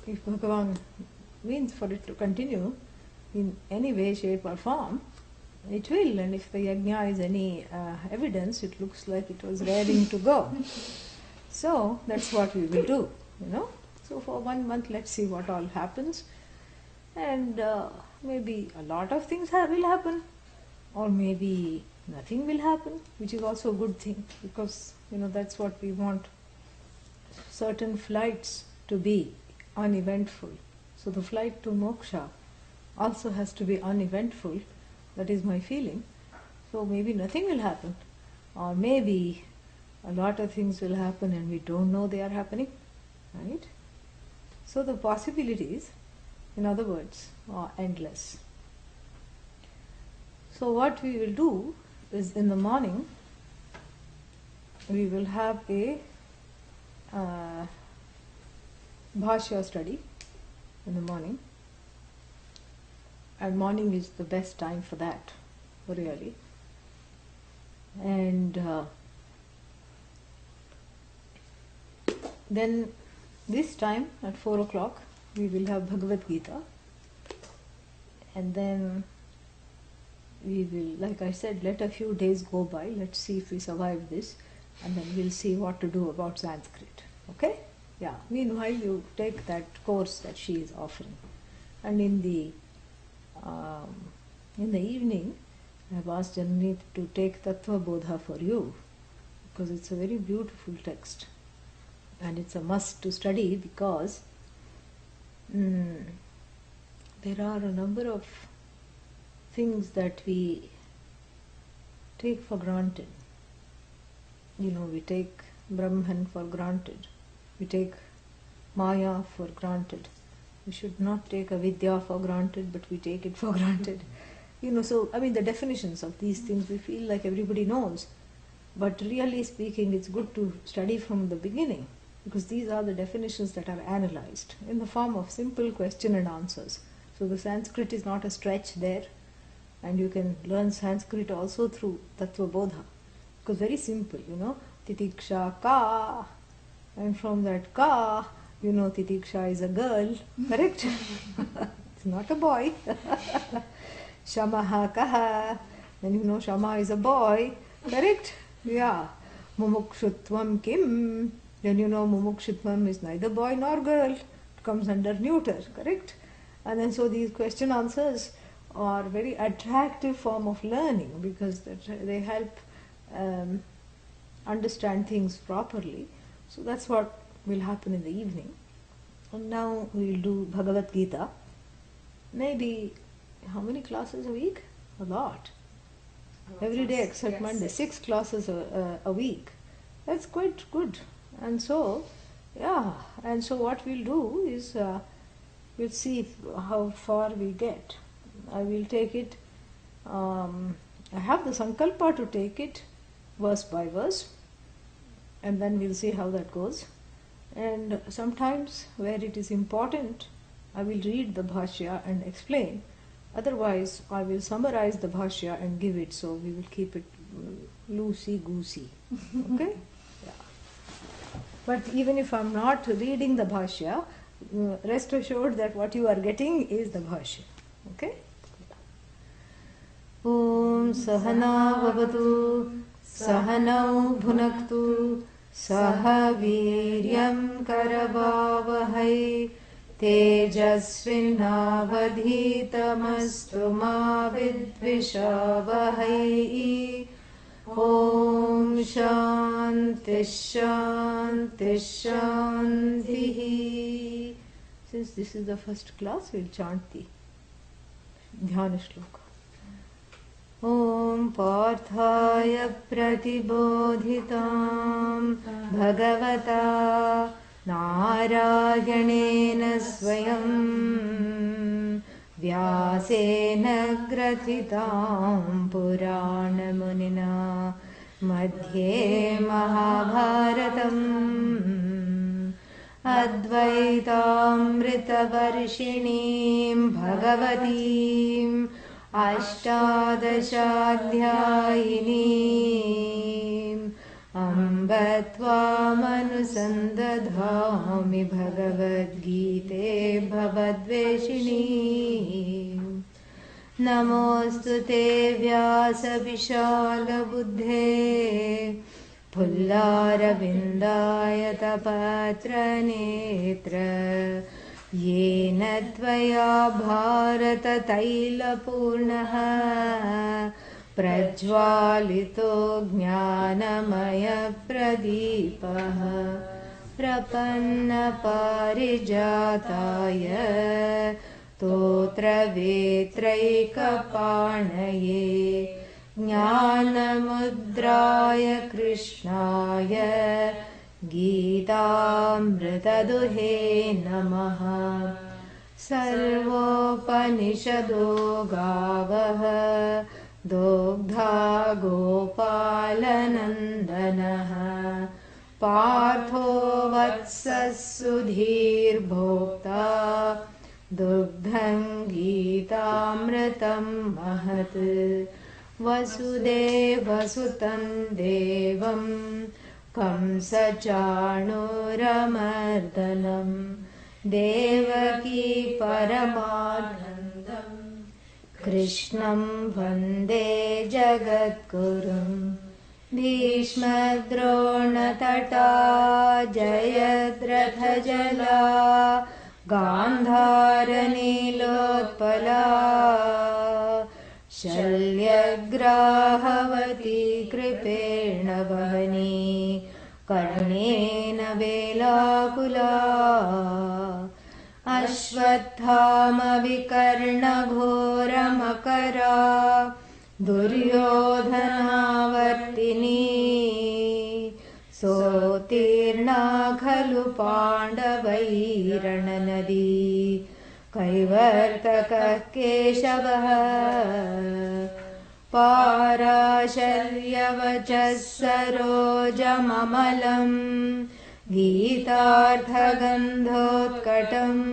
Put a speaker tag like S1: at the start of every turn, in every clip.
S1: if Bhagavan means for it to continue in any way, shape or form, it will. And if the yajna is any evidence, it looks like it was raring to go. So that's what we will do, So for 1 month, let's see what all happens. And maybe a lot of things will happen, or maybe nothing will happen, which is also a good thing, because that's what we want. Certain flights to be uneventful. So the flight to moksha also has to be uneventful. That is my feeling. So maybe nothing will happen, or maybe a lot of things will happen and we don't know they are happening, right? So the possibilities, in other words, are endless. So what we will do is, in the morning, we will have a bhashya study in the morning, and morning is the best time for that, really. And then this time at 4 o'clock we will have Bhagavad Gita, and then we will, like I said, let a few days go by. Let's see if we survive this, and then we'll see what to do about Sanskrit. Okay? Yeah. Meanwhile, you take that course that she is offering, and in the evening, I have asked Janani to take Tattva Bodha for you, because it's a very beautiful text, and it's a must to study, because there are a number of things that we take for granted. We take Brahman for granted. We take Maya for granted. We should not take avidya for granted, but we take it for granted. So, the definitions of these things we feel like everybody knows. But really speaking, it's good to study from the beginning, because these are the definitions that are analyzed in the form of simple question and answers. So the Sanskrit is not a stretch there, and you can learn Sanskrit also through Tattva Bodha, because very simple, Titiksha ka, and from that ka, Titiksha is a girl, correct? It's not a boy. Shamaha kaha, then Shama is a boy, correct? Yeah. Mumukshutvam kim, then mumukshutvam is neither boy nor girl. It comes under neuter, correct? And then so these question answers are very attractive form of learning, because they help understand things properly. So that's what will happen in the evening. And now we'll do Bhagavad Gita. Maybe, how many classes a week? A lot. Every day except Monday. 6 classes a week. That's quite good. And so, and so what we'll do is, we'll see how far we get. I will take it, I have the sankalpa to take it verse by verse, and then we'll see how that goes. And sometimes where it is important, I will read the bhashya and explain. Otherwise, I will summarize the bhashya and give it, so we will keep it loosey-goosey. Okay? Yeah. But even if I'm not reading the bhashya, rest assured that what you are getting is the bhashya. Okay? Om Sahana Vavatu Sahanau Bhunaktu Saha Viryam Karavavahai Tejasvinavadhitamastu ma vidvishavahai. Om Shanti Shanti Shanti. Since this is the first class, we'll chant the Dhyana Shloka. Om Parthaya Pratibodhitam Bhagavata Narayanena Swayam Vyasena Grathitam Purana Munina Madhye Mahabharatam Advaitamrita Varshinim Bhagavatim Ashtadashadhyayinim त्वामनुसन्दधामि भगवद्गीते भवद्वेषिणी। नमोऽस्तु ते व्यासविशालबुद्धे फुल्लारविन्दायतपत्रनेत्र येन त्वया भारततैलपूर्णः प्रज्वालितो ज्ञानमयप्रदीपः प्रपन्नपारिजाताय स्तोत्रवेत्रैकपाणये ज्ञानमुद्राय कृष्णाय गीतामृतदुहे नमः। सर्वोपनिषदो गावः दोग्धा गोपालनन्दनः पार्थो वत्सः सुधीर्भोक्ता दुग्धं गीतामृतं महत्। वसुदेवसुतं देवं कंसचाणूरमर्दनं देवकी परमानन्दं कृष्णं वन्दे जगद्गुरुं। भीष्मद्रोणतटा जयद्रथजला गान्धारनीलोत्पला शल्यग्राहवती कृपेण वहनी कर्णेन वेलाकुला। अश्वत्थामविकर्णघोरमकरा दुर्योधनावर्तिनी सोत्तीर्णा खलु पाण्डवैरणनदी कैवर्तकः केशवः। पाराशर्यवचः सरोजममलं गीतार्थगन्धोत्कटम्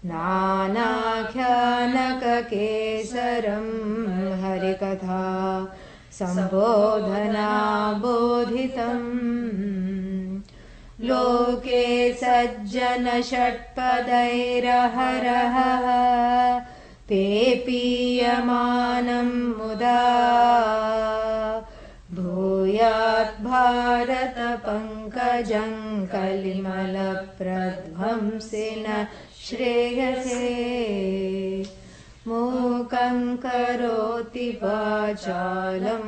S1: नानाख्यानककेसरं हरिकथा सम्बोधना बोधितम्। लोके सज्जन षट्पदैरहरः ते पीयमानं मुदा भूयात् भारत पंकजं कलिमलप्रध्वंसिन श्रेयसे। मूकं करोति वाचालं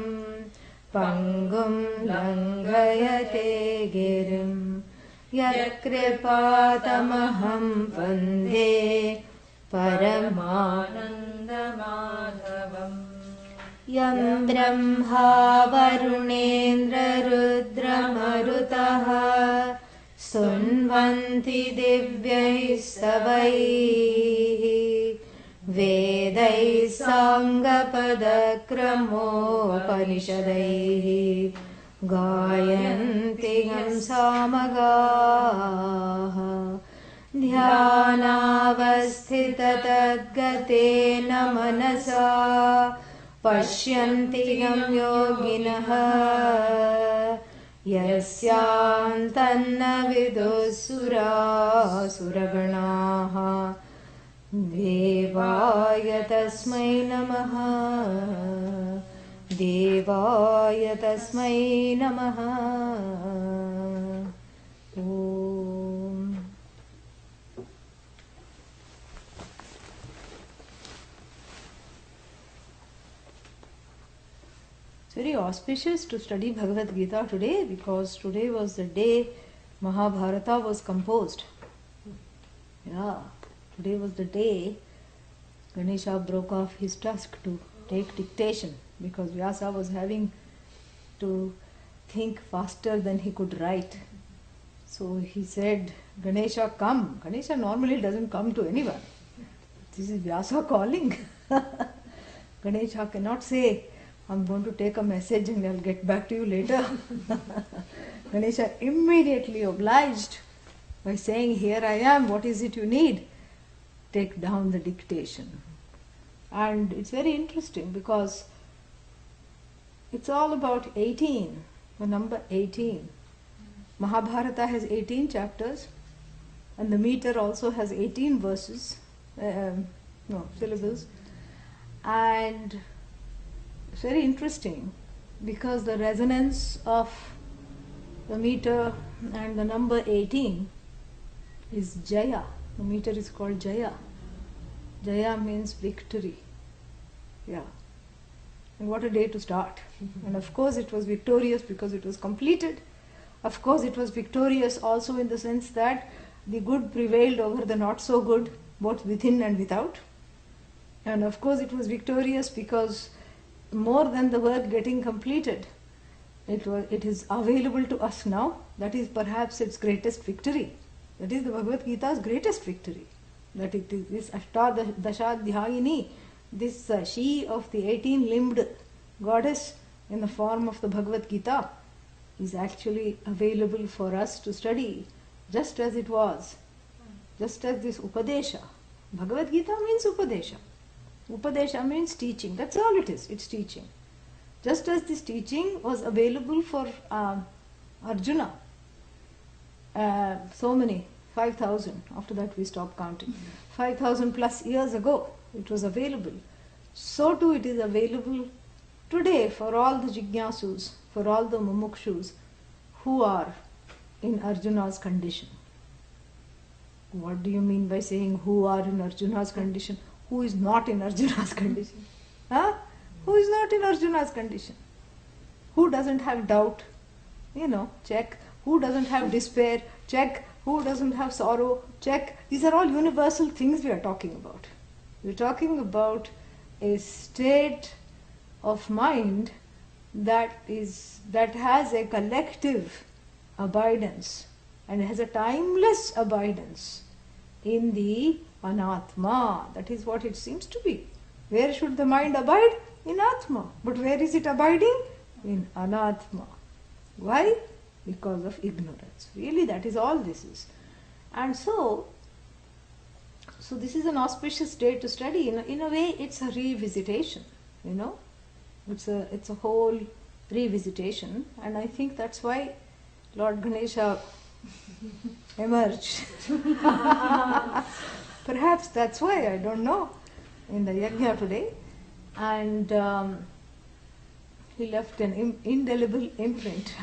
S1: पङ्गुं लङ्घयते गिरिं यत्कृपातमहं वन्दे परमानन्दमाधवम्। यं ब्रह्मा वरुणेन्द्ररुद्रमरुतः स्तुन्वन्ति दिव्यैः स्तवैः वेदैः साङ्गपदक्रमोपनिषदैः गायन्ति यं सामगाः। ध्यानावस्थिततद्गतेन मनसा पश्यन्ति यं योगिनः यस्यान्तन्न विदुः देवाय तस्मै नमः। देवाय तस्मै नमः। ओम। It's very auspicious to study Bhagavad Gita today, because today was the day Mahabharata was composed. Yeah, today was the day Ganesha broke off his task to take dictation, because Vyasa was having to think faster than he could write. So he said, Ganesha, come. Ganesha normally doesn't come to anyone. This is Vyasa calling. Ganesha cannot say, I'm going to take a message and I'll get back to you later. Ganesha immediately obliged by saying, here I am, what is it you need? Take down the dictation. And it's very interesting because it's all about 18 the number 18. Mahabharata has 18 chapters, and the meter also has 18 verses, syllables. And it's very interesting because the resonance of the meter and the number 18 is Jaya. The meter is called Jaya. Jaya means victory. Yeah. And what a day to start. And of course it was victorious because it was completed. Of course it was victorious also in the sense that the good prevailed over the not so good, both within and without. And of course it was victorious because more than the work getting completed, it is available to us now. That is perhaps its greatest victory. That is the Bhagavad Gita's greatest victory. That it is this Ashtadashadhyayini, this she of the 18-limbed goddess in the form of the Bhagavad Gita is actually available for us to study just as it was. Just as this Upadesha. Bhagavad Gita means Upadesha. Upadesha means teaching. That's all it is. It's teaching. Just as this teaching was available for Arjuna, so many, 5,000, after that we stopped counting, 5,000 plus years ago it was available. So too it is available today for all the Jignasus, for all the Mumukshus who are in Arjuna's condition. What do you mean by saying who are in Arjuna's condition? Who is not in Arjuna's condition? Huh? Who is not in Arjuna's condition? Who doesn't have doubt? Check. Who doesn't have despair? Check. Who doesn't have sorrow? Check. These are all universal things we are talking about. We're talking about a state of mind that has a collective abidance and has a timeless abidance in the Anatma. That is what it seems to be. Where should the mind abide? In Atma. But where is it abiding? In Anatma. Why? Because of ignorance. Really, that is all this is. And so this is an auspicious day to study. In a way, it's a revisitation. It's a whole revisitation, and I think that's why Lord Ganesha emerged. Perhaps that's why, I don't know, in the yajna today. And he left an indelible imprint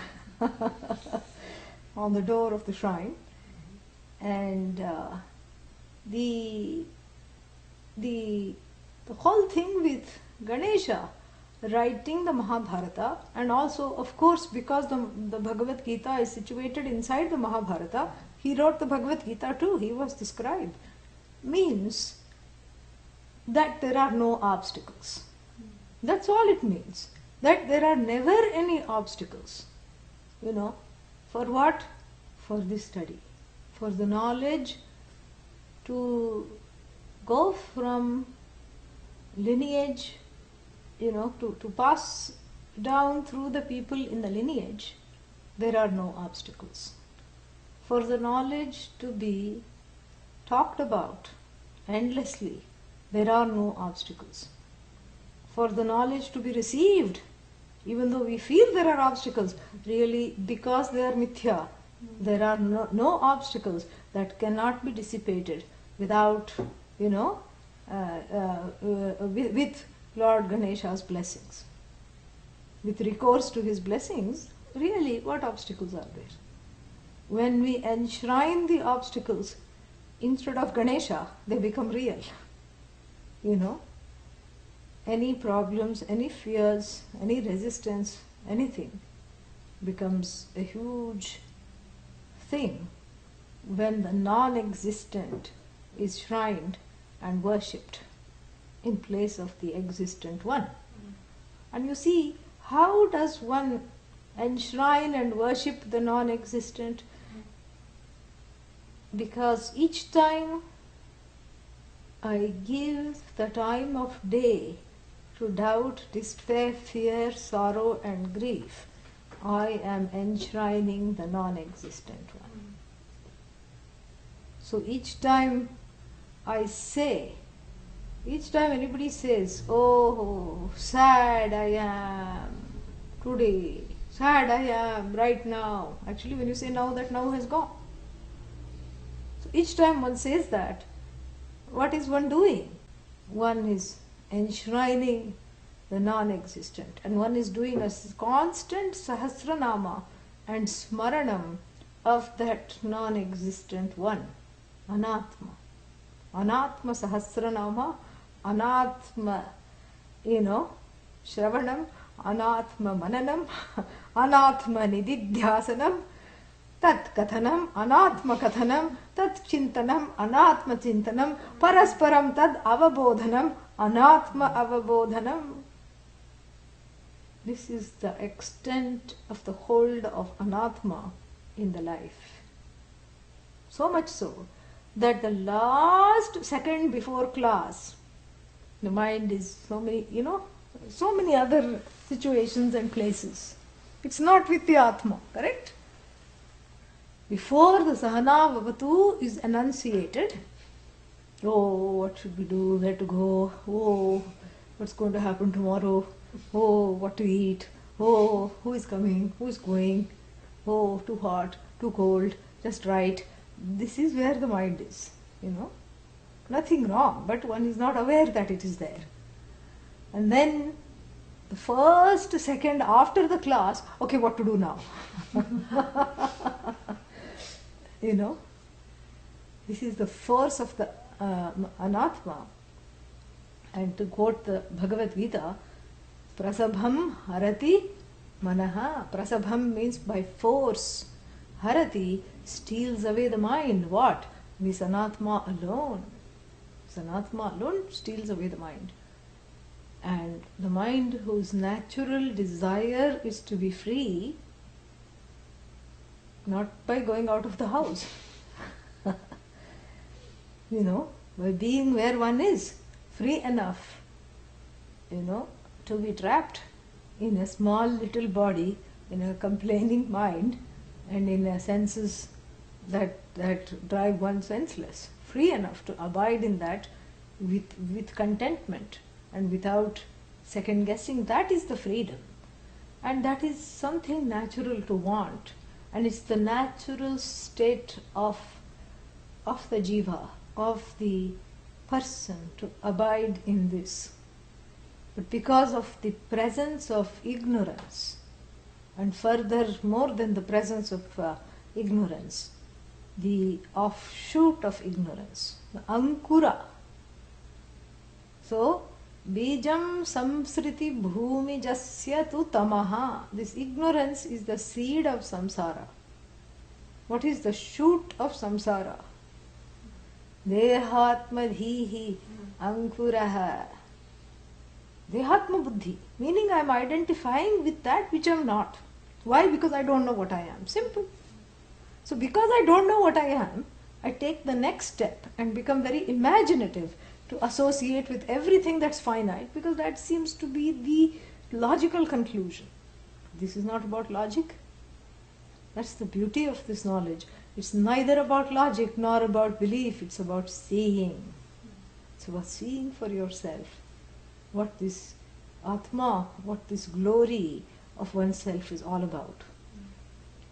S1: on the door of the shrine. And the whole thing with Ganesha writing the Mahabharata, and also of course because the Bhagavad Gita is situated inside the Mahabharata, he wrote the Bhagavad Gita too, he was the scribe, means that there are no obstacles. That's all it means. That there are never any obstacles. For what? For this study. For the knowledge to go from lineage, to pass down through the people in the lineage, there are no obstacles. For the knowledge to be talked about endlessly, there are no obstacles. For the knowledge to be received, even though we feel there are obstacles, really because they are mithya, there are no obstacles that cannot be dissipated without, with Lord Ganesha's blessings. With recourse to his blessings, really, what obstacles are there? When we enshrine the obstacles, instead of Ganesha, they become real. Any problems, any fears, any resistance, anything becomes a huge thing when the non-existent is shrined and worshipped in place of the existent one. And you see, how does one enshrine and worship the non-existent? Because each time I give the time of day to doubt, despair, fear, sorrow and grief, I am enshrining the non-existent one. So each time I say, each time anybody says, oh, sad I am today, sad I am right now. Actually, when you say now, that now has gone. So each time one says that, what is one doing? One is enshrining the non-existent, and one is doing a constant sahasranama and smaranam of that non-existent one, Anatma. Anatma sahasranama, Anatma, Shravanam, Anatma mananam, Anatma nididhyasanam, Tat kathanam, Anatma kathanam, Tat chintanam, Anatma chintanam, Parasparam tad avabodhanam, Anatma avabodhanam. This is the extent of the hold of Anatma in the life. So much so that the last second before class, the mind is so many other situations and places. It's not with the Atma, correct? Before the Sahana Vavatu is enunciated, oh, what should we do, where to go, oh, what's going to happen tomorrow, oh, what to eat, oh, who is coming, who is going, oh, too hot, too cold, just right. This is where the mind is, Nothing wrong, but one is not aware that it is there. And then the first second after the class, okay, what to do now? This is the force of the Anatma. And to quote the Bhagavad Gita, Prasabham harati manaha. Prasabham means by force. Harati steals away the mind. What? This Anatma alone. Sanatma alone steals away the mind. And the mind whose natural desire is to be free, not by going out of the house, by being where one is, free enough, to be trapped in a small little body, in a complaining mind, and in a senses that drive one senseless. Free enough to abide in that with contentment and without second guessing. That is the freedom, and that is something natural to want, and it's the natural state of the jiva, of the person, to abide in this. But because of the presence of ignorance, and further more than the presence of ignorance, the offshoot of ignorance, the ankura. So, bijam samsriti bhumi jasya tu tamaha. This ignorance is the seed of samsara. What is the shoot of samsara? Dehatma dhihi ankuraha. Dehatma buddhi. Meaning I am identifying with that which I am not. Why? Because I don't know what I am. Simple. So because I don't know what I am, I take the next step and become very imaginative to associate with everything that's finite, because that seems to be the logical conclusion. This is not about logic. That's the beauty of this knowledge. It's neither about logic nor about belief. It's about seeing. It's about seeing for yourself what this Atma, what this glory of oneself is all about.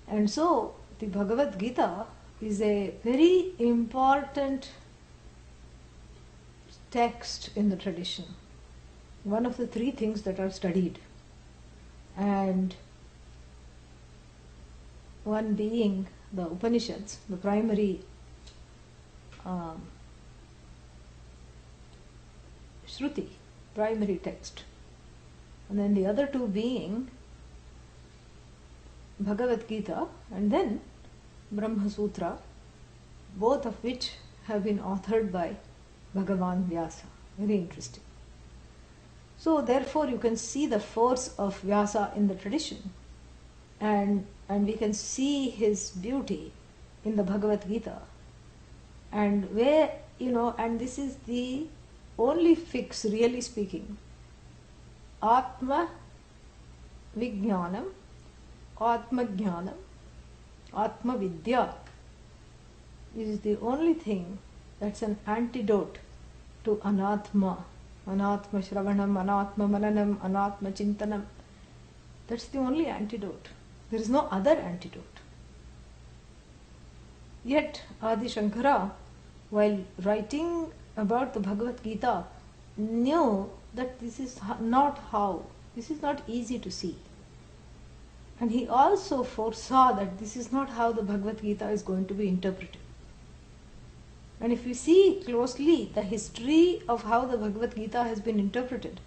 S1: And so, the Bhagavad Gita is a very important text in the tradition. One of the three things that are studied. And one being the Upanishads, the primary Shruti, primary text. And then the other two being Bhagavad Gita and then Brahma Sutra, both of which have been authored by Bhagavan Vyasa. Very interesting. So therefore you can see the force of Vyasa in the tradition, and we can see his beauty in the Bhagavad Gita. And where, and this is the only fix, really speaking. Atma Vijnanam, Atma Jnanam, Atma Vidya is the only thing that's an antidote to Anatma. Anatma Shravanam, Anatma Mananam, Anatma Chintanam. That's the only antidote. There is no other antidote. Yet Adi Shankara, while writing about the Bhagavad Gita, knew that this is not easy to see. And he also foresaw that this is not how the Bhagavad Gita is going to be interpreted. And if we see closely the history of how the Bhagavad Gita has been interpreted,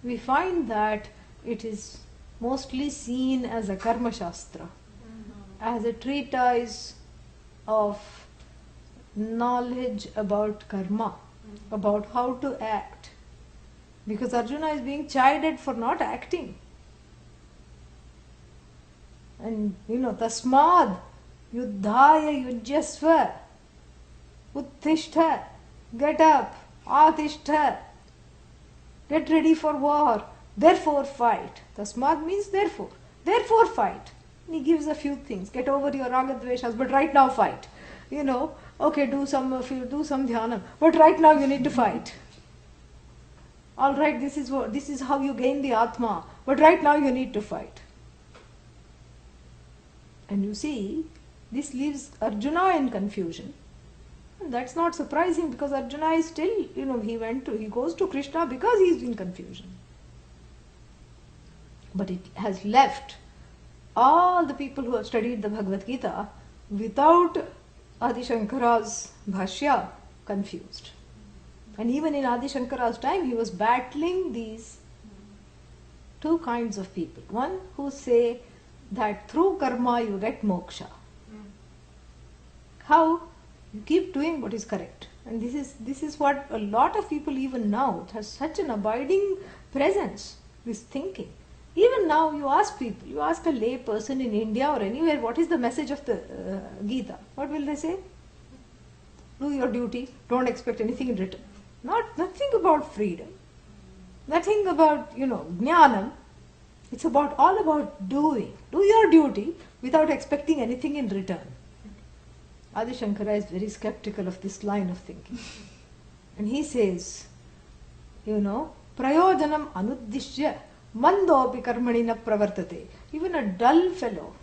S1: we find that it is mostly seen as a karma shastra, as a treatise of knowledge about karma, about how to act. Because Arjuna is being chided for not acting. And tasmad yuddhaya yujyasva uttishta, get up, atishta, get ready for war, therefore fight. Tasmad means therefore fight. And he gives a few things. Get over your raga dveshas, but right now fight. Okay, do some dhyanam, but right now you need to fight. All right, this is how you gain the Atma, but right now you need to fight. And you see, this leaves Arjuna in confusion. And that's not surprising, because Arjuna is still, he goes to Krishna because he is in confusion. But it has left all the people who have studied the Bhagavad Gita without Adi Shankara's Bhashya confused. And even in Adi Shankara's time, he was battling these two kinds of people. One who say that through karma you get moksha. How? You keep doing what is correct. And this is what a lot of people even now, it has such an abiding presence, this thinking. Even now you ask people, you ask a lay person in India or anywhere, what is the message of the Gita? What will they say? Do your duty, don't expect anything in return. Nothing about freedom. Nothing about, jnanam. It's all about doing. Do your duty without expecting anything in return. Adi Shankara is very skeptical of this line of thinking. And he says, prayojanam anuddishya mandopi karmani na pravartate. Even a dull fellow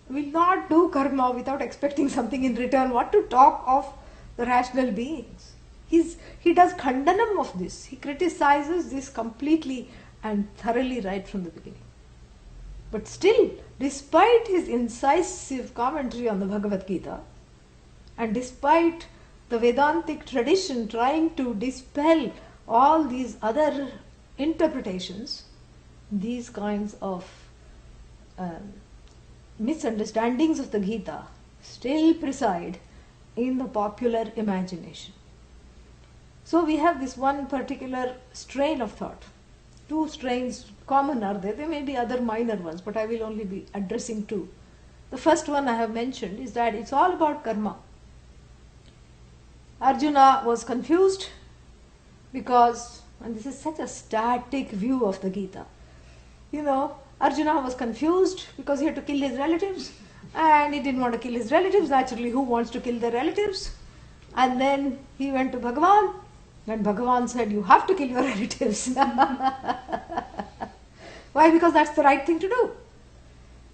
S1: will not do karma without expecting something in return. What to talk of the rational beings? He does khandanam of this. He criticizes this completely and thoroughly right from the beginning. But still, despite his incisive commentary on the Bhagavad Gita, and despite the Vedantic tradition trying to dispel all these other interpretations, these kinds of misunderstandings of the Gita still preside in the popular imagination. So we have this one particular strain of thought. Two strains common are there. There may be other minor ones, but I will only be addressing two. The first one I have mentioned is that it's all about karma. Arjuna was confused because, and this is such a static view of the Gita, Arjuna was confused because he had to kill his relatives, and he didn't want to kill his relatives. Naturally, who wants to kill their relatives? And then he went to Bhagavan, and Bhagavan said, you have to kill your relatives. Why? Because that's the right thing to do.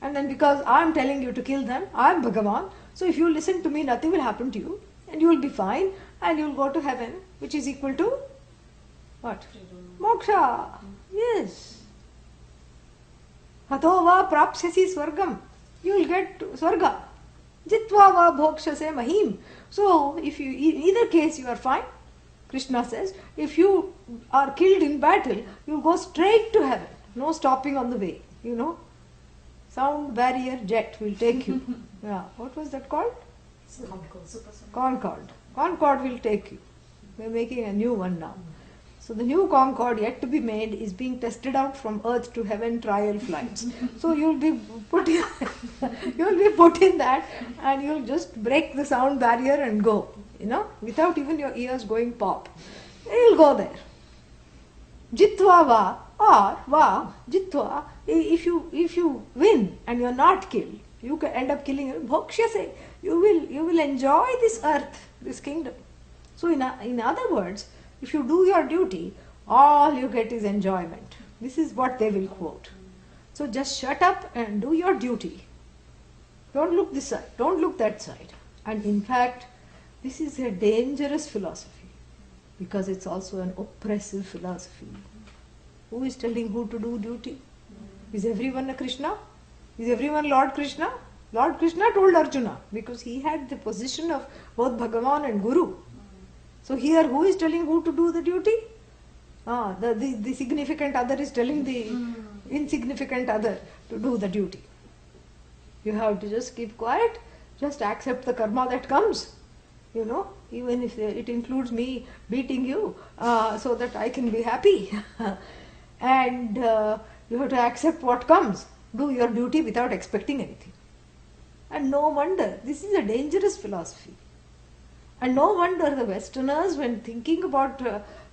S1: And then because I'm telling you to kill them, I'm Bhagavan, so if you listen to me, nothing will happen to you, and you will be fine, and you will go to heaven, which is equal to what? Moksha. Yes. Hato va prapsyasi swargam. You will get swarga. Jitva va bhokshase mahim. So, if you, in either case you are fine, Krishna says, if you are killed in battle, you go straight to heaven. No stopping on the way, Sound barrier jet will take you. Yeah, what was that called? Concorde. Concorde will take you. We are making a new one now. So the new Concorde yet to be made is being tested out from earth to heaven trial flights. So you will be put in that, and you will just break the sound barrier and go, without even your ears going pop. You will go there. Jitva va, or va, jitva, if you win and you are not killed, you can end up killing him. Bhokshase, you will enjoy this earth, this kingdom. So in other words, if you do your duty, all you get is enjoyment. This is what they will quote. So just shut up and do your duty. Don't look this side, don't look that side. And in fact, this is a dangerous philosophy because it's also an oppressive philosophy. Who is telling who to do duty? Is everyone a Krishna? Is everyone Lord Krishna? Lord Krishna told Arjuna because he had the position of both Bhagavan and Guru. So here who is telling who to do the duty? The significant other is telling the insignificant other to do the duty. You have to just keep quiet, just accept the karma that comes. Even if it includes me beating you, so that I can be happy. And you have to accept what comes. Do your duty without expecting anything. And no wonder, this is a dangerous philosophy. And no wonder the Westerners, when thinking about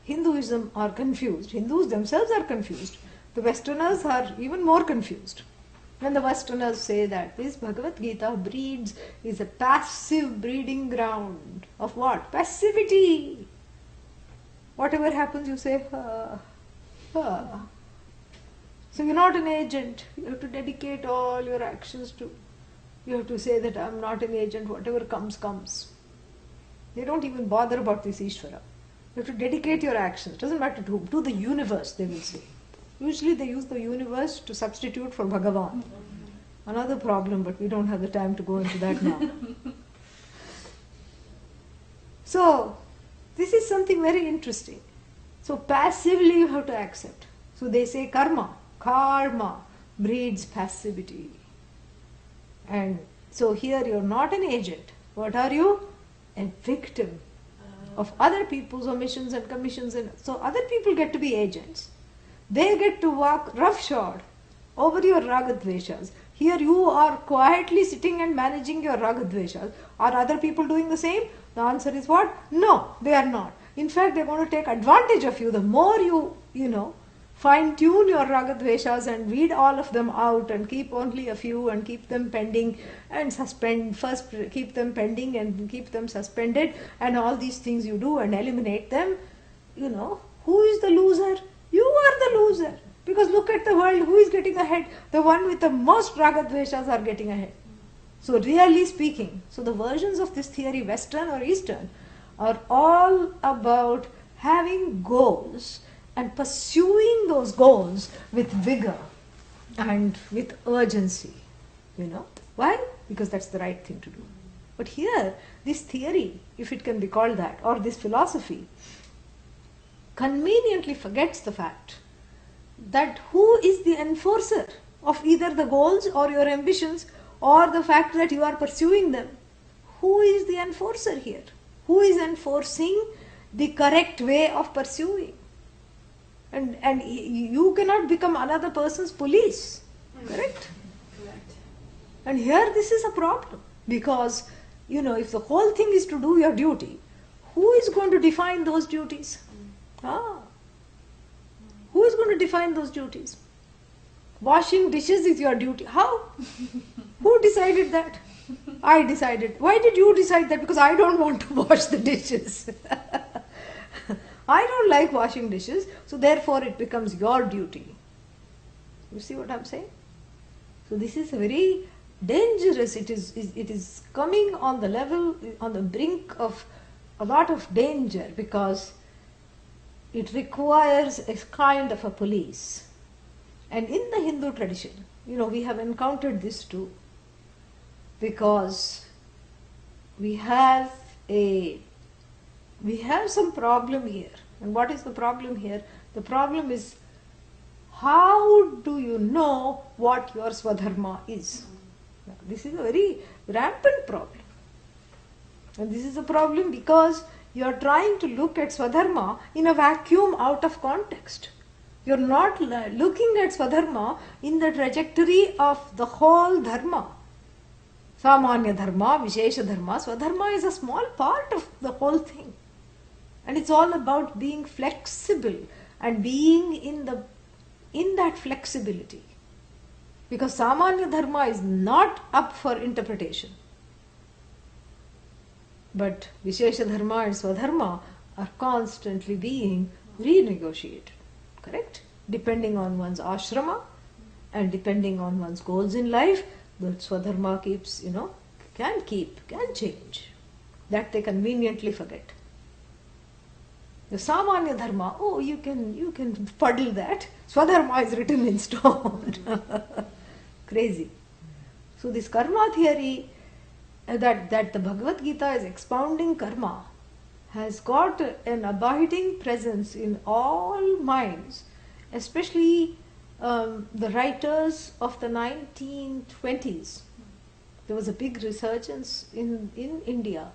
S1: Hinduism, are confused. Hindus themselves are confused. The Westerners are even more confused. When the Westerners say that this Bhagavad Gita is a passive breeding ground of what? Passivity. Whatever happens, you say, So you're not an agent. You have to dedicate all your actions to. You have to say that I'm not an agent. Whatever comes, comes. They don't even bother about this Ishvara. You have to dedicate your actions. Doesn't matter to whom. To the universe, they will say. Usually they use the universe to substitute for Bhagavan. Another problem, but we don't have the time to go into that now. So, this is something very interesting. So, passively you have to accept. So, they say karma breeds passivity. And so, here you're not an agent. What are you? A victim of other people's omissions and commissions. And so, other people get to be agents. They get to walk roughshod over your ragadveshas. Here you are quietly sitting and managing your ragadveshas. Are other people doing the same? The answer is what? No, they are not. In fact, they want to take advantage of you. The more you fine-tune your ragadveshas and weed all of them out and keep only a few and keep them pending and suspend. First keep them pending and keep them suspended and all these things you do and eliminate them. Who is the loser? You are the loser. Because look at the world, who is getting ahead? The one with the most ragadveshas are getting ahead. So really speaking, so the versions of this theory, Western or Eastern, are all about having goals and pursuing those goals with vigor and with urgency. Why? Because that's the right thing to do. But here, this theory, if it can be called that, or this philosophy, conveniently forgets the fact that who is the enforcer of either the goals or your ambitions or the fact that you are pursuing them. Who is the enforcer here? Who is enforcing the correct way of pursuing? And you cannot become another person's police. Correct?
S2: Correct.
S1: And here this is a problem because, if the whole thing is to do your duty, who is going to define those duties? Who is going to define those duties? Washing dishes is your duty. How? Who decided that? I decided. Why did you decide that? Because I don't want to wash the dishes. I don't like washing dishes, so therefore it becomes your duty. You see what I'm saying? So this is very dangerous. It is coming on the level, on the brink of a lot of danger because it requires a kind of a police. And in the Hindu tradition, we have encountered this too. Because we have some problem here. And what is the problem here? The problem is, how do you know what your Swadharma is? Now, this is a very rampant problem. And this is a problem because you are trying to look at Swadharma in a vacuum out of context. You are not looking at Swadharma in the trajectory of the whole Dharma. Samanya Dharma, Vishesha Dharma, Swadharma is a small part of the whole thing. And it's all about being flexible and being in that flexibility. Because Samanya Dharma is not up for interpretation. But Vishesha Dharma and Swadharma are constantly being renegotiated. Correct? Depending on one's ashrama, And depending on one's goals in life, the Swadharma can change. That they conveniently forget. The Samanya Dharma, you can puddle that. Swadharma is written in stone. Crazy. So this karma theory that the Bhagavad Gita is expounding karma has got an abiding presence in all minds, especially the writers of the 1920s. There was a big resurgence in India,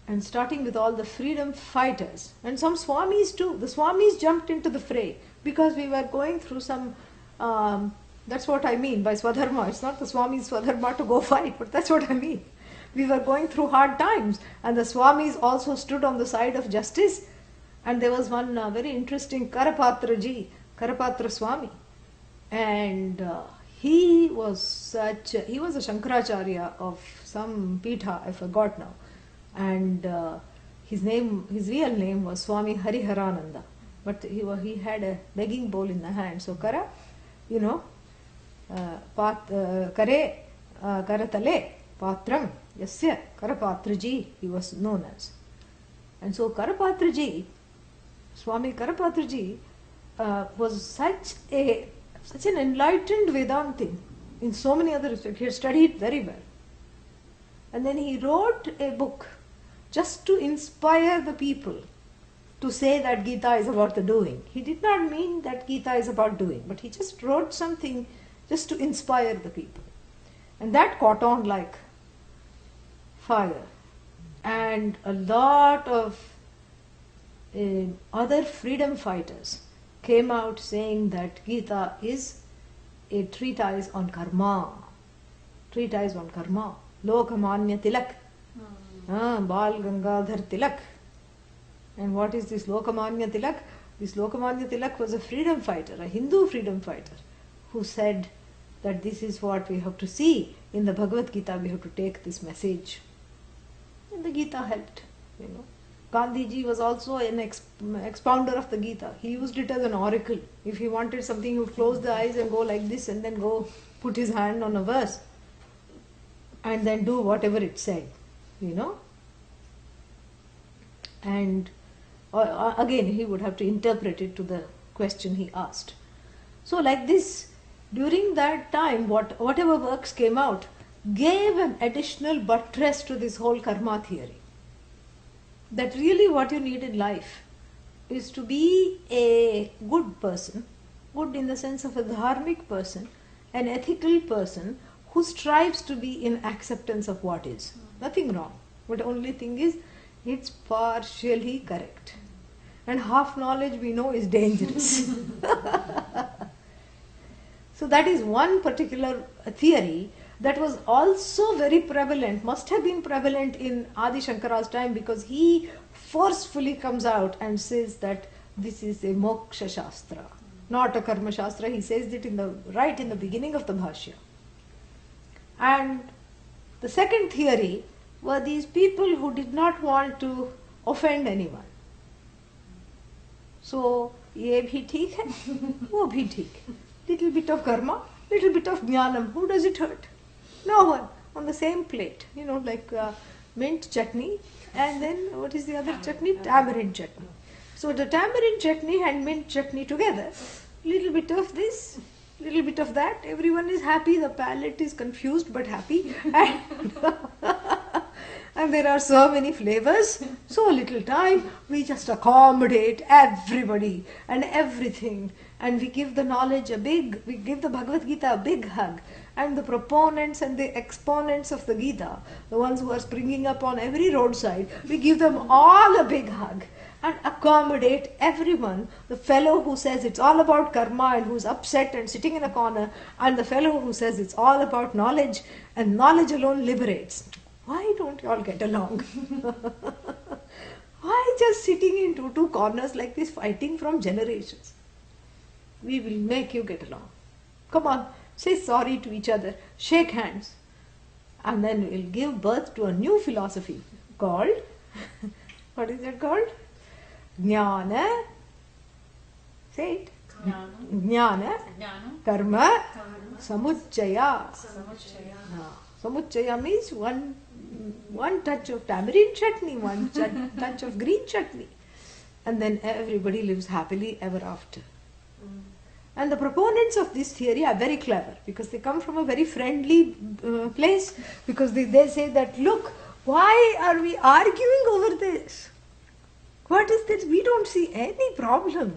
S1: and starting with all the freedom fighters and some Swamis too. The Swamis jumped into the fray because we were going through some that's what I mean by Swadharma. It's not the Swami's Swadharma to go fight, but that's what I mean. We were going through hard times, and the Swamis also stood on the side of justice. And there was one very interesting Karapatra Swami, and he was a Shankaracharya of some Pitha, I forgot now, and his real name was Swami Hariharananda, but he had a begging bowl in the hand. So Kare Karatale Patram Yasya Karapatraji, he was known as. And so Karapatraji, Swami Karapatraji, was such an enlightened Vedantin in so many other respects. He had studied very well. And then he wrote a book just to inspire the people to say that Gita is about the doing. He did not mean that Gita is about doing, but he just wrote something just to inspire the people. And that caught on like fire. And a lot of other freedom fighters came out saying that Gita is a treatise on karma. Lokamanya Tilak. Bal Gangadhar Tilak. And what is this Lokamanya Tilak? This Lokamanya Tilak was a freedom fighter, a Hindu freedom fighter, who said that this is what we have to see in the Bhagavad Gita. We have to take this message. And the Gita helped, Gandhiji was also an expounder of the Gita. He used it as an oracle. If he wanted something, he would close the eyes and go like this, and then go put his hand on a verse and then do whatever it said, And again, he would have to interpret it to the question he asked. So like this, during that time, whatever works came out gave an additional buttress to this whole karma theory. That really what you need in life is to be a good person, good in the sense of a dharmic person, an ethical person who strives to be in acceptance of what is. Nothing wrong. But the only thing is, it's partially correct. And half knowledge we know is dangerous. So that is one particular theory that was also very prevalent, must have been prevalent in Adi Shankara's time, because he forcefully comes out and says that this is a moksha shastra, not a karma shastra. He says it right in the beginning of the Bhashya. And the second theory were these people who did not want to offend anyone. So, ye bhi theek hai, wo bhi theek. Little bit of karma, little bit of jnanam. Who does it hurt? No one. On the same plate. Like mint chutney, and then what is the other chutney? Tamarind chutney. So the tamarind chutney and mint chutney together, little bit of this, little bit of that. Everyone is happy. The palate is confused but happy. And there are so many flavors, so little time, we just accommodate everybody and everything, and we give the Bhagavad Gita a big hug, and the proponents and the exponents of the Gita, the ones who are springing up on every roadside, we give them all a big hug and accommodate everyone. The fellow who says it's all about karma and who's upset and sitting in a corner, and the fellow who says it's all about knowledge and knowledge alone liberates. Why don't you all get along? Why just sitting in two corners like this, fighting from generations? We will make you get along. Come on, say sorry to each other, shake hands, and then we'll give birth to a new philosophy called, what is it called? Jnana. Say it. Jnana, karma, samuchaya. Samuchaya means one touch of tamarind chutney, one touch of green chutney. And then everybody lives happily ever after. And the proponents of this theory are very clever because they come from a very friendly place, because they say that, look, why are we arguing over this? What is this? We don't see any problem.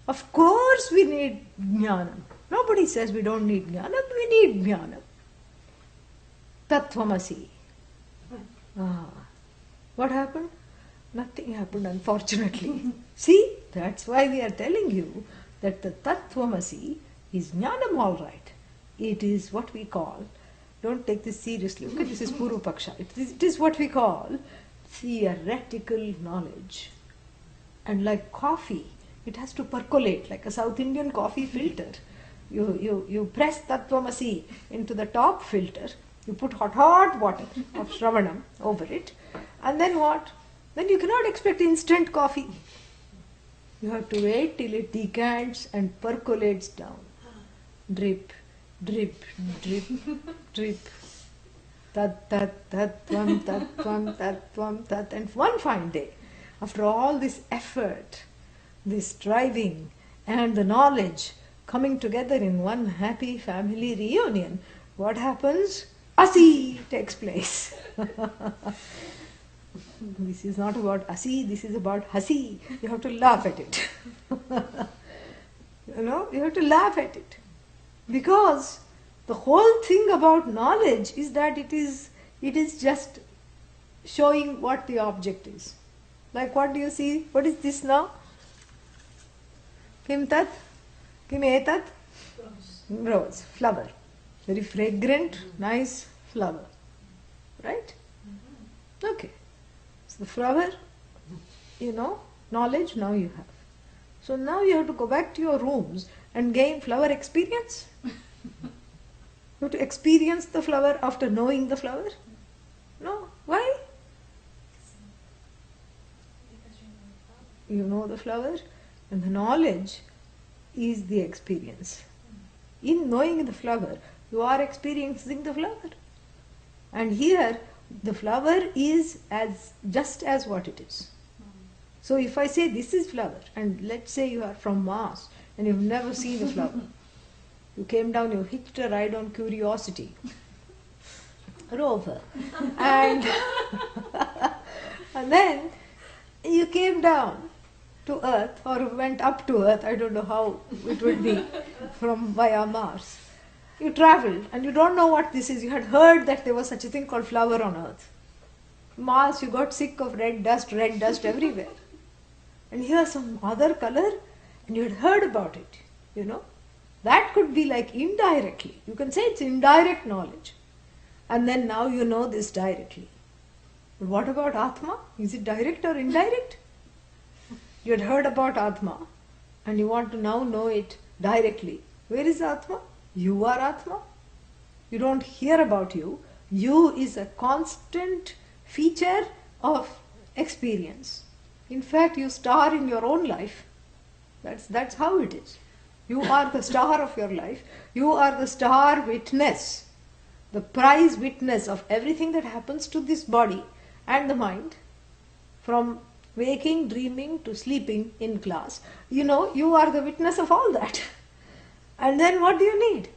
S1: Of course we need jnana. Nobody says we don't need jnana, we need jnana. Tattvamasi. What happened? Nothing happened, unfortunately. See, that's why we are telling you that the Tattvamasi is jnanam, all right. It is what we call, don't take this seriously, okay, this is Purva Paksha. It is what we call theoretical knowledge. And like coffee, it has to percolate, like a South Indian coffee filter. You press Tattvamasi into the top filter, you put hot water of Shravanam over it, and then what? Then you cannot expect instant coffee. You have to wait till it decants and percolates down. Drip, drip, drip, drip. Tat, tat, tat, tvam, tat, tvam, tat, tvam, tat. And one fine day, after all this effort, this striving, and the knowledge coming together in one happy family reunion, what happens? Asi takes place. This is not about Asi, this is about Hasi. You have to laugh at it. You have to laugh at it. Because the whole thing about knowledge is that it is just showing what the object is. Like, what do you see? What is this now? Kim tat? Kim etat? Rose, flower. Very fragrant, nice flower. Right? Okay. So the flower, knowledge now you have. So now you have to go back to your rooms and gain flower experience. You have to experience the flower after knowing the flower. No. Why? You know the flower, and the knowledge is the experience. In knowing the flower, you are experiencing the flower. And here, the flower is just as what it is. So if I say this is flower, and let's say you are from Mars and you've never seen a flower, you came down, you hitched a ride on Curiosity rover, and and then you came down to Earth, or went up to Earth, I don't know how it would be from via Mars. You travelled and you don't know what this is. You had heard that there was such a thing called flower on Earth. Mars, you got sick of red dust everywhere. And here's some other color, and you had heard about it, That could be like indirectly. You can say it's indirect knowledge. And then now you know this directly. But what about Atma? Is it direct or indirect? You had heard about Atma, and you want to now know it directly. Where is Atma? You are Atma. You don't hear about you. You is a constant feature of experience. In fact, you star in your own life. That's how it is. You are the star of your life. You are the star witness, the prize witness of everything that happens to this body and the mind, from waking, dreaming to sleeping in class. You are the witness of all that. And then what do you need?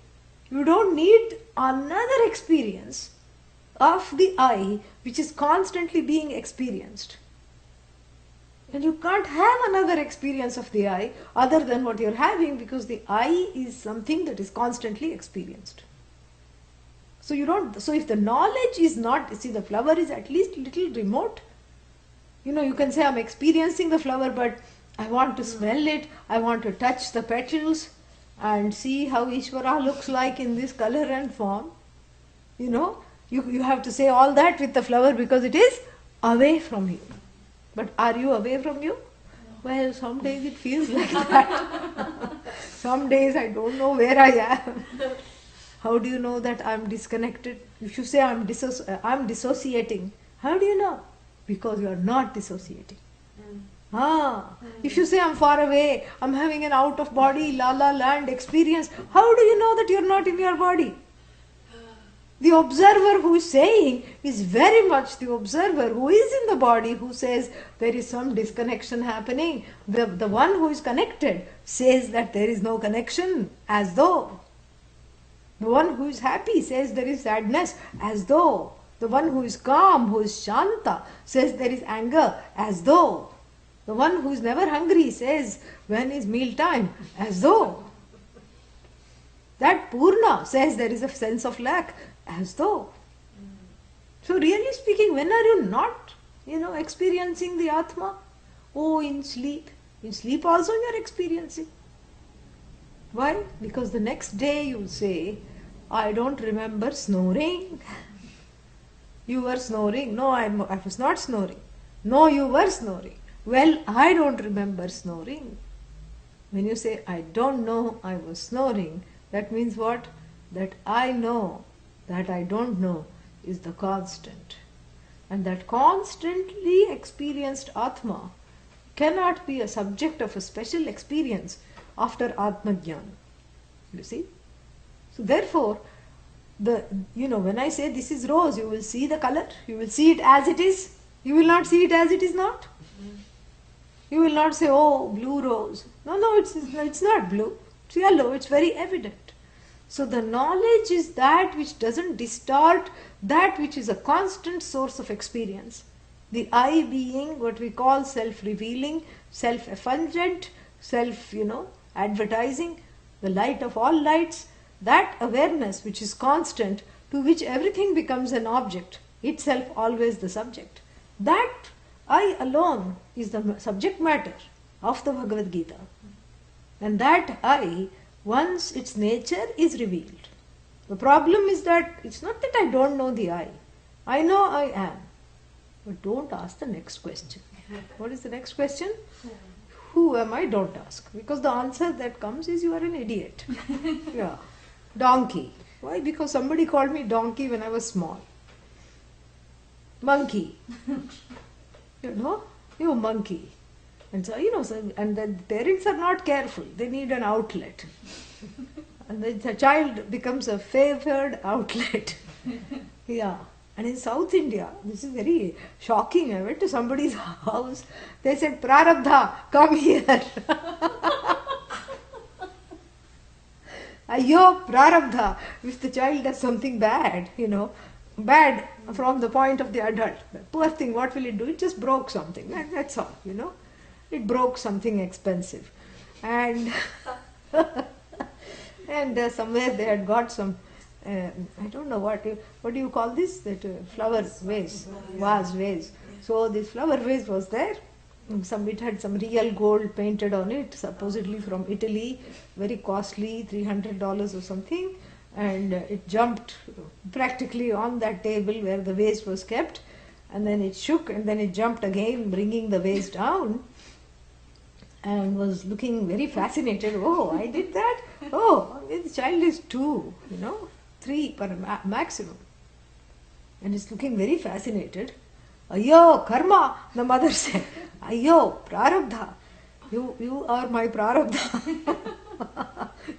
S1: You don't need another experience of the I, which is constantly being experienced. And you can't have another experience of the I other than what you're having, because the I is something that is constantly experienced. So if the knowledge is not, see, the flower is at least little remote. You can say, I'm experiencing the flower, but I want to smell it, I want to touch the petals and see how Ishvara looks like in this color and form. You have to say all that with the flower because it is away from you. But are you away from you? Well, some days it feels like that. Some days I don't know where I am. How do you know that I'm disconnected? If you say I'm dissociating, how do you know? Because you are not dissociating. If you say I'm far away, I'm having an out of body, la la land experience, how do you know that you're not in your body? The observer who is saying is very much the observer who is in the body, who says there is some disconnection happening. The one who is connected says that there is no connection, as though. The one who is happy says there is sadness, as though. The one who is calm, who is shanta, says there is anger, as though. The one who is never hungry says when is meal time, as though. That Purna says there is a sense of lack, as though. So really speaking, when are you not, experiencing the Atma? Oh, in sleep. In sleep also you are experiencing. Why? Because the next day you will say, I don't remember snoring. You were snoring. No, I was not snoring. No, you were snoring. Well, I don't remember snoring. When you say, I don't know I was snoring, that means what? That I know that I don't know is the constant. And that constantly experienced Atma cannot be a subject of a special experience after Atma Jnana. You see? So therefore, when I say this is rose, you will see the color, you will see it as it is, you will not see it as it is not. You will not say, oh, blue rose. No, it's not blue, it's yellow, it's very evident. So the knowledge is that which doesn't distort, that which is a constant source of experience. The I being what we call self-revealing, self-effulgent, advertising, the light of all lights, that awareness which is constant, to which everything becomes an object, itself always the subject. That I alone is the subject matter of the Bhagavad Gita. And that I, once its nature is revealed. The problem is that it's not that I don't know the I. I know I am. But don't ask the next question. What is the next question? Who am I? Don't ask. Because the answer that comes is you are an idiot. Yeah. Donkey. Why? Because somebody called me donkey when I was small. Monkey. You monkey. And so, and the parents are not careful. They need an outlet. And the child becomes a favored outlet. Yeah. And in South India, this is very shocking. I went to somebody's house. They said, Prarabdha, come here. Ayyo, Prarabdha. If the child does something bad, bad from the point of the adult. Poor thing, what will it do? It just broke something. That's all, It broke something expensive. And and somewhere they had got some, I don't know what do you call this? That flower vase. So this flower vase was there. It had some real gold painted on it, supposedly from Italy, very costly, $300 or something. And it jumped practically on that table where the vase was kept, and then it shook, and then it jumped again, bringing the vase down, and was looking very fascinated. Oh, I did that? Oh, the child is 2, 3 per maximum. And is looking very fascinated. Ayyo, karma, the mother said. Ayyo, prarabdha. You are my prarabdha.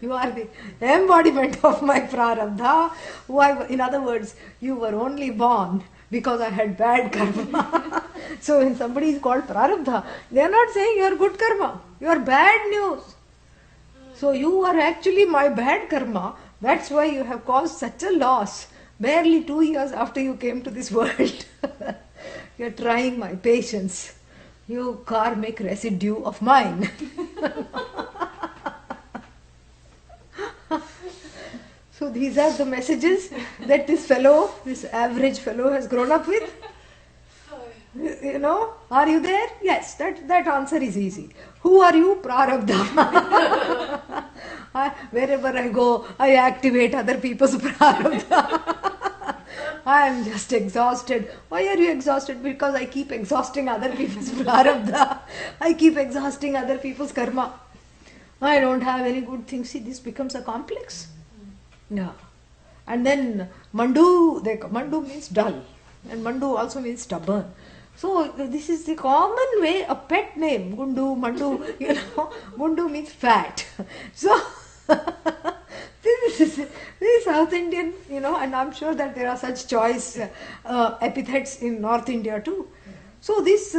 S1: You are the embodiment of my prarabdha. In other words, you were only born because I had bad karma. So when somebody is called prarabdha, they are not saying you are good karma. You are bad news. So you are actually my bad karma. That's why you have caused such a loss. Barely 2 years after you came to this world. You are trying my patience. You karmic residue of mine. So these are the messages that this average fellow has grown up with. Are you there? Yes, that answer is easy. Who are you? Prarabdha. Wherever I go, I activate other people's prarabdha. I am just exhausted. Why are you exhausted? Because I keep exhausting other people's prarabdha. I keep exhausting other people's karma. I don't have any good things. See, this becomes a complex. Yeah. And then Mandu means dull. And Mandu also means stubborn. So this is the common way, a pet name, Gundu, Mandu, Gundu means fat. So this is South Indian, and I'm sure that there are such choice epithets in North India too. So this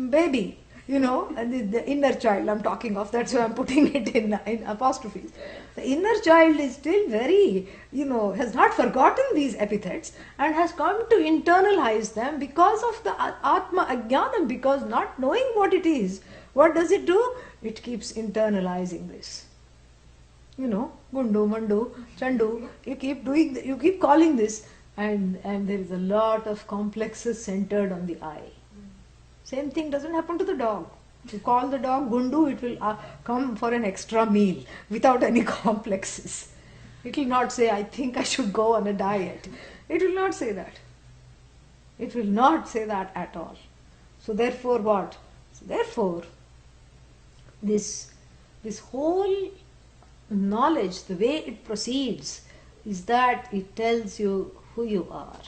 S1: baby, and the inner child I'm talking of, that's why I'm putting it in apostrophes. The inner child is still very, has not forgotten these epithets and has come to internalize them because of the Atma Ajnanam, because not knowing what it is. What does it do? It keeps internalizing this. Gundu, Mandu, Chandu, you keep calling this, and there is a lot of complexes centered on the I. Same thing doesn't happen to the dog. If you call the dog Gundu, it will come for an extra meal without any complexes. It will not say, I think I should go on a diet. It will not say that. It will not say that at all. So therefore what? So therefore, this whole knowledge, the way it proceeds, is that it tells you who you are.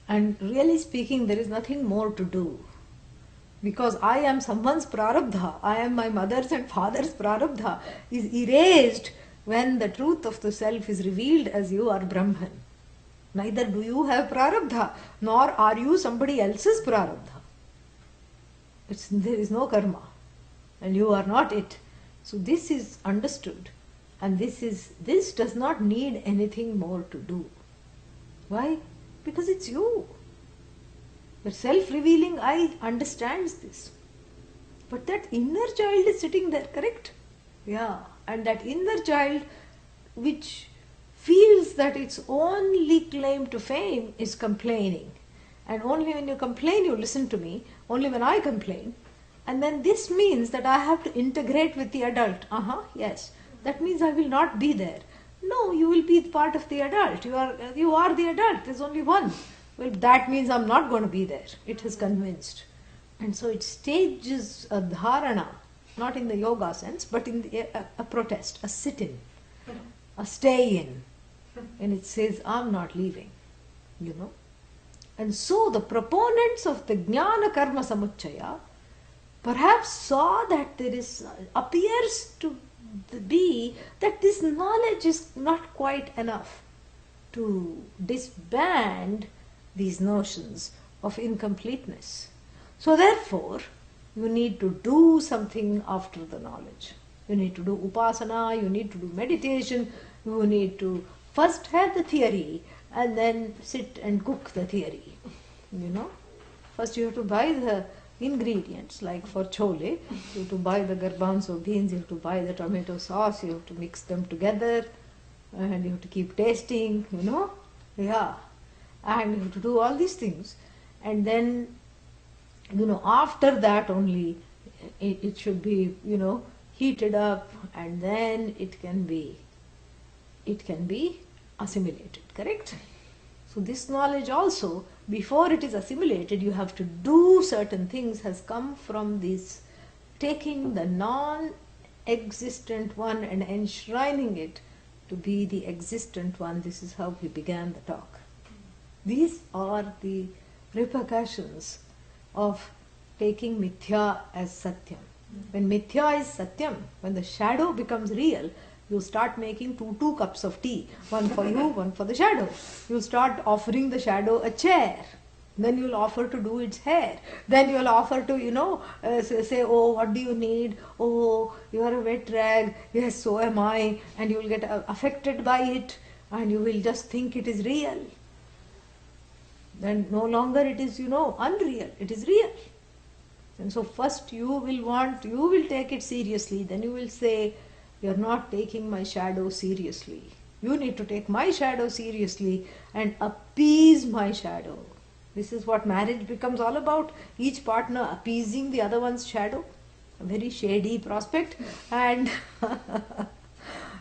S1: And really speaking, there is nothing more to do. Because I am someone's prarabdha, I am my mother's and father's prarabdha, is erased when the truth of the self is revealed as you are Brahman. Neither do you have prarabdha, nor are you somebody else's prarabdha. There is no karma, and you are not it. So this is understood, and this does not need anything more to do. Why? Because it's you. The self-revealing I understands this. But that inner child is sitting there, correct? Yeah. And that inner child, which feels that its only claim to fame is complaining. And only when you complain, you listen to me. Only when I complain. And then this means that I have to integrate with the adult. Yes. That means I will not be there. No, you will be part of the adult. You are the adult. There's only one. Well, that means I'm not going to be there. It has convinced. And so it stages a dharana, not in the yoga sense, but in a protest, a sit-in, a stay-in. And it says, I'm not leaving, And so the proponents of the Jnana Karma Samuchchaya perhaps saw that appears to be that this knowledge is not quite enough to disband these notions of incompleteness. So therefore, you need to do something after the knowledge. You need to do upasana, you need to do meditation, you need to first have the theory and then sit and cook the theory. First you have to buy the ingredients, like for chole, you have to buy the garbanzo beans, you have to buy the tomato sauce, you have to mix them together, and you have to keep tasting, Yeah. And you have to do all these things. And then, after that only, it should be, heated up, and then it can be assimilated, correct? So this knowledge also, before it is assimilated, you have to do certain things, has come from this taking the non-existent one and enshrining it to be the existent one. This is how we began the talk. These are the repercussions of taking mithya as satyam. When mithya is satyam, when the shadow becomes real, you start making two cups of tea, one for you, one for the shadow. You start offering the shadow a chair. Then you'll offer to do its hair. Then you'll offer to, say, oh, what do you need? Oh, you are a wet rag. Yes, so am I. And you will get affected by it, and you will just think it is real. Then no longer it is, unreal. It is real. And so first you will take it seriously. Then you will say, you're not taking my shadow seriously. You need to take my shadow seriously and appease my shadow. This is what marriage becomes all about. Each partner appeasing the other one's shadow. A very shady prospect. And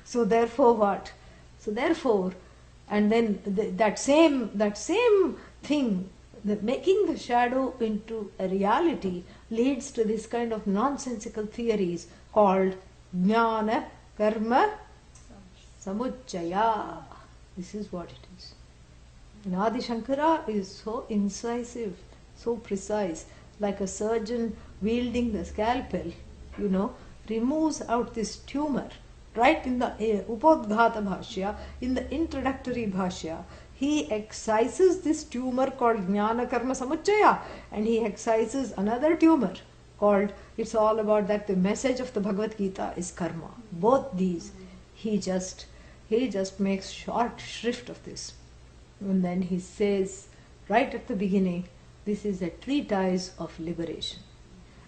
S1: so therefore what? So therefore, and then that same thing, making the shadow into a reality, leads to this kind of nonsensical theories called Jnana Karma Samuchchaya. This is what it is. And Adi Shankara is so incisive, so precise, like a surgeon wielding the scalpel, removes out this tumor. Right in the Upodghata Bhashya, in the introductory Bhashya, he excises this tumor called Jnana Karma Samuchaya, and he excises another tumor called, it's all about that the message of the Bhagavad Gita is karma. Both these, he just makes short shrift of this. And then he says, right at the beginning, this is a treatise of liberation.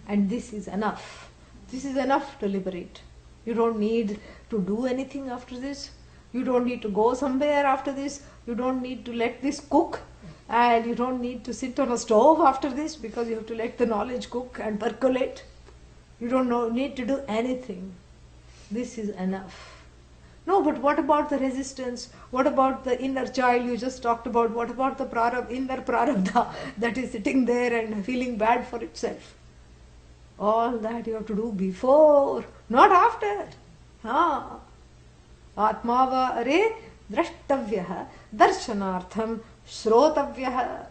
S1: And this is enough. This is enough to liberate. You don't need to do anything after this. You don't need to go somewhere after this. You don't need to let this cook. And you don't need to sit on a stove after this, because you have to let the knowledge cook and percolate. You don't need to do anything. This is enough. No, but what about the resistance? What about the inner child you just talked about? What about the inner prarabdha that is sitting there and feeling bad for itself? All that you have to do before, not after. Atmava are drashtavyah darshanartham shrotavyah.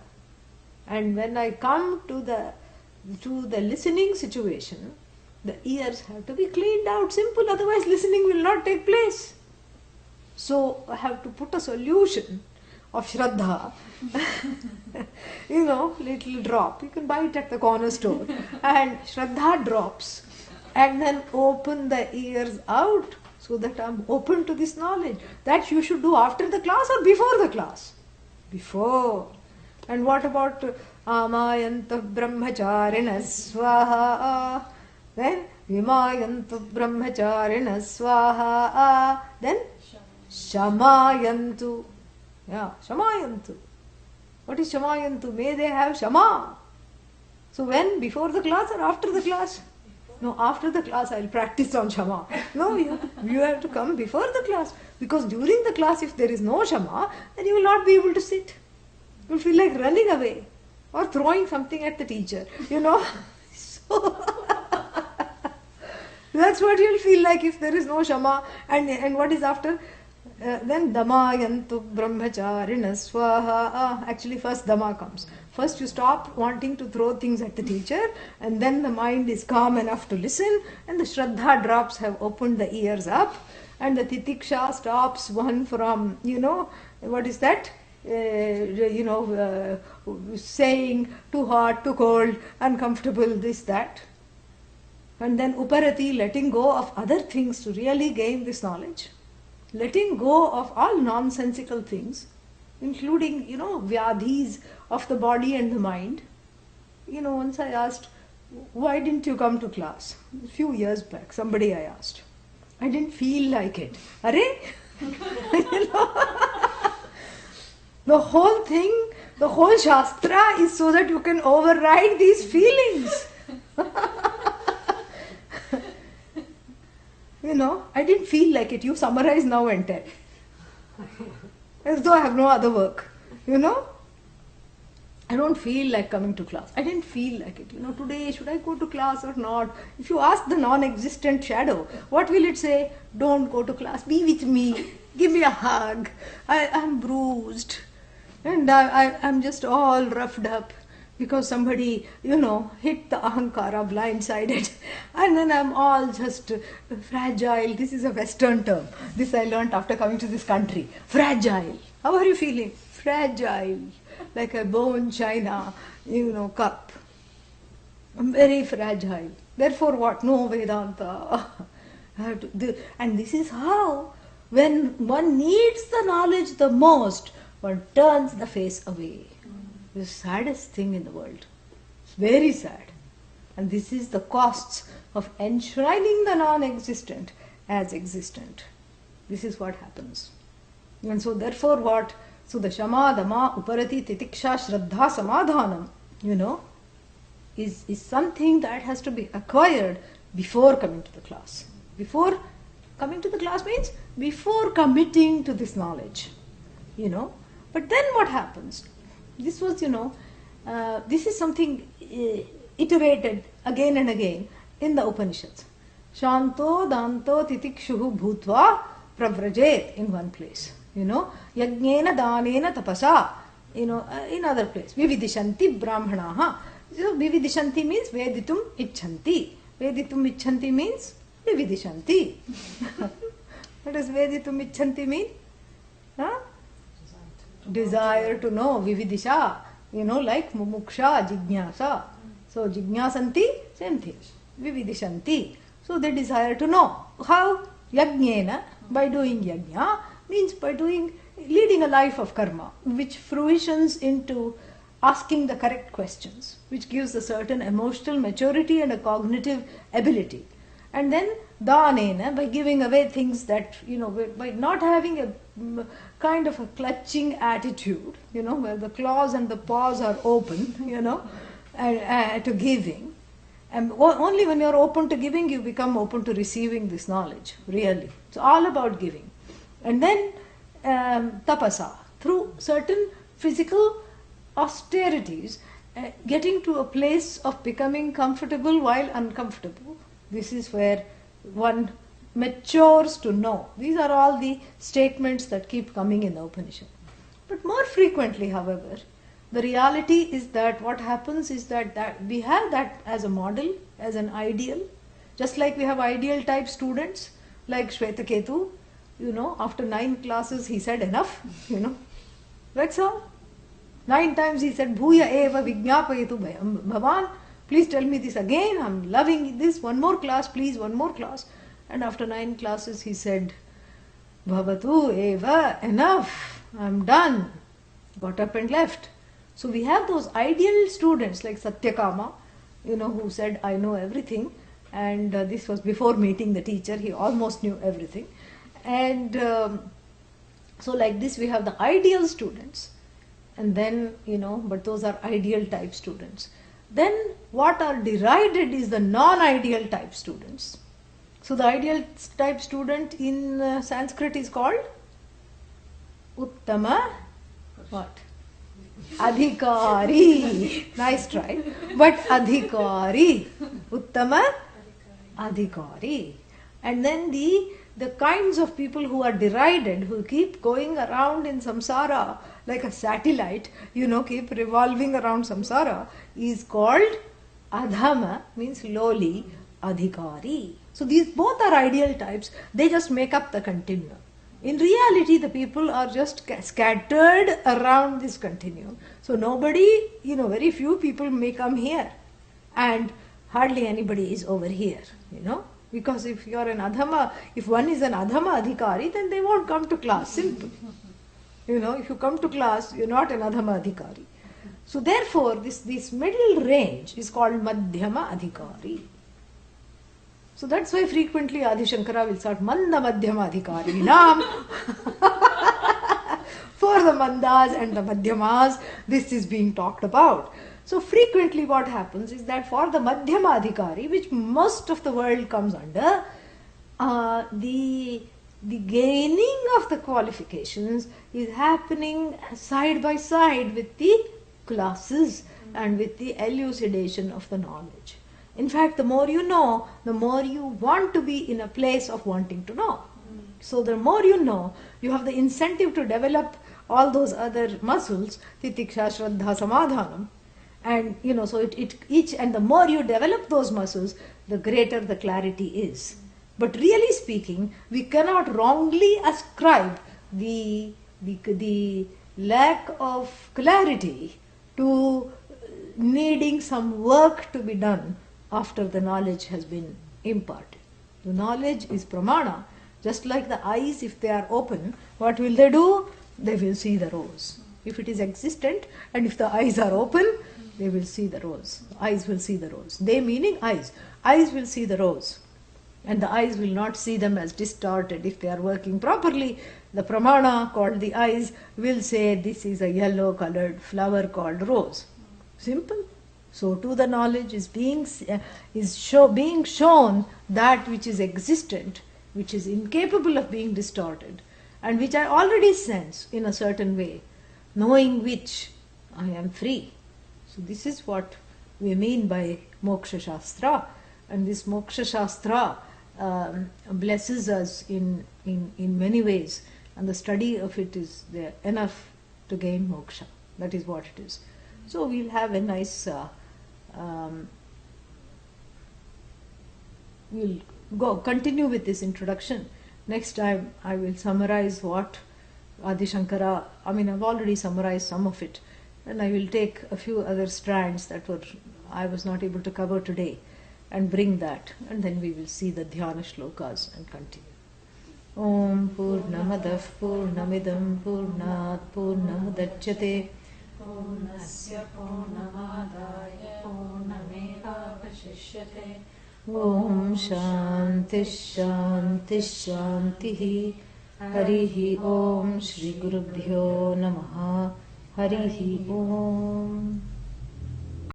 S1: And when I come to the listening situation, the ears have to be cleaned out, simple, otherwise listening will not take place. So I have to put a solution of Shraddha, little drop. You can buy it at the corner store. And Shraddha drops. And then open the ears out so that I'm open to this knowledge. That you should do after the class or before the class? Before. And what about Amayanta Brahmacharina Swaha? Then Vimayantu Brahmacharina Swaha. Then Shamayantu. Yeah, Shamayantu. What is Shamayantu? May they have Shama. So when? Before the class or after the class? No, after the class I'll practice on Shama. No, you have to come before the class. Because during the class, if there is no Shama, then you will not be able to sit. You will feel like running away or throwing something at the teacher. So that's what you will feel like if there is no Shama. And what is after? Then Damayantu Brahmacharina Swaha. Actually, first Dama comes. First you stop wanting to throw things at the teacher, and then the mind is calm enough to listen, and the Shraddha drops have opened the ears up, and the Titiksha stops one from, what is that? Saying too hot, too cold, uncomfortable, this, that. And then Uparati, letting go of other things to really gain this knowledge. Letting go of all nonsensical things, including, vyadhis of the body and the mind. Once I asked, why didn't you come to class? A few years back, somebody I asked. I didn't feel like it. The whole thing, the whole Shastra is so that you can override these feelings. I didn't feel like it. You summarize now and tell. As though I have no other work. I don't feel like coming to class. I didn't feel like it. Today, should I go to class or not? If you ask the non-existent shadow, what will it say? Don't go to class. Be with me. Give me a hug. I'm bruised. And I'm just all roughed up. Because somebody, hit the ahankara blindsided. And then I'm all just fragile. This is a Western term. This I learnt after coming to this country. Fragile. How are you feeling? Fragile. Like a bone china, cup. I'm very fragile. Therefore what? No Vedanta. And this is how, when one needs the knowledge the most, one turns the face away. The saddest thing in the world. It's very sad. And this is the costs of enshrining the non-existent as existent. This is what happens. And so therefore what? So the Shama, Dama, Uparati, Titiksha, Shraddha, Samadhanam, is something that has to be acquired before coming to the class. Before coming to the class means before committing to this knowledge. But then what happens? This was, this is something iterated again and again in the Upanishads. Shanto, Danto, Titikshuhu, Bhutva, Pravrajet in one place. Yajnena, Danena, Tapasa. in other place. Vividishanti brahmanaha. So vividishanti means veditum icchanti. Veditum icchanti means vividishanti. What does veditum icchanti mean? Huh? Desire to know, vividisha, like mumuksha, jignasa. So jignasanti, same thing. Vividishanti. So they desire to know. How? Yajnena, by doing yajna, means by leading a life of karma, which fruitions into asking the correct questions, which gives a certain emotional maturity and a cognitive ability. And then danena, by giving away things that, by not having a kind of a clutching attitude, where the claws and the paws are open, to giving. And only when you're open to giving, you become open to receiving this knowledge, really. It's all about giving. And then tapasa, through certain physical austerities, getting to a place of becoming comfortable while uncomfortable. This is where one matures to know. These are all the statements that keep coming in the Upanishad. But more frequently, however, the reality is that what happens is that we have that as a model, as an ideal, just like we have ideal type students, like Shvetaketu, after 9 classes he said enough, that's all. 9 times he said, Bhuya eva vijñapayetu bhavan, please tell me this again, I'm loving this, one more class, please, one more class. And after 9 classes he said, Bhavatu eva, enough, I'm done. Got up and left. So we have those ideal students like Satyakama, who said, I know everything. And this was before meeting the teacher, he almost knew everything. And so like this we have the ideal students. And then, but those are ideal type students. Then what are derided is the non-ideal type students. So the ideal type student in Sanskrit is called Uttama, what? Adhikari. Nice try. But Adhikari. Uttama Adhikari. And then the kinds of people who are derided, who keep going around in samsara like a satellite, keep revolving around samsara, is called Adhama, means lowly, Adhikari. So these both are ideal types. They just make up the continuum. In reality, the people are just scattered around this continuum. So nobody, very few people may come here. And hardly anybody is over here, Because if you're an Adhama, if one is an Adhama Adhikari, then they won't come to class. Simple. If you come to class, you're not an Adhama Adhikari. So therefore, this middle range is called Madhyama Adhikari. So that's why frequently Adi Shankara will start Manda Madhyama Adhikari Nam. For the Mandas and the Madhyamas, this is being talked about. So frequently what happens is that for the Madhyama Adhikari, which most of the world comes under, the gaining of the qualifications is happening side by side with the classes and with the elucidation of the knowledge. In fact, the more you know, the more you want to be in a place of wanting to know. So the more you know, you have the incentive to develop all those other muscles, titiksha, shraddha, samadhanam. And so and the more you develop those muscles, the greater the clarity is. But really speaking, we cannot wrongly ascribe the lack of clarity to needing some work to be done after the knowledge has been imparted. The knowledge is pramana. Just like the eyes, if they are open, what will they do? They will see the rose. If it is existent and if the eyes are open, they will see the rose. Eyes will see the rose. They meaning eyes. Eyes will see the rose. And the eyes will not see them as distorted. If they are working properly, the pramana called the eyes will say this is a yellow colored flower called rose. Simple. So too the knowledge is being shown that which is existent, which is incapable of being distorted, and which I already sense in a certain way, knowing which I am free. So this is what we mean by Moksha Shastra, and this Moksha Shastra blesses us in many ways, and the study of it is enough to gain moksha. That is what it is. So we'll have a nice, we'll continue with this introduction. Next time I will summarize what Adi Shankara, I've already summarized some of it, and I will take a few other strands that I was not able to cover today and bring that, and then we will see the Dhyana shlokas and continue. Om Purnamadah Purnamidam Purnat Purnamudachyate Purnasya Purnamadaya Purnamevavashishyate. Om Shanti Shanti Shanti. Harihi Om. Shri Gurubhyo Namaha. Harihi Om.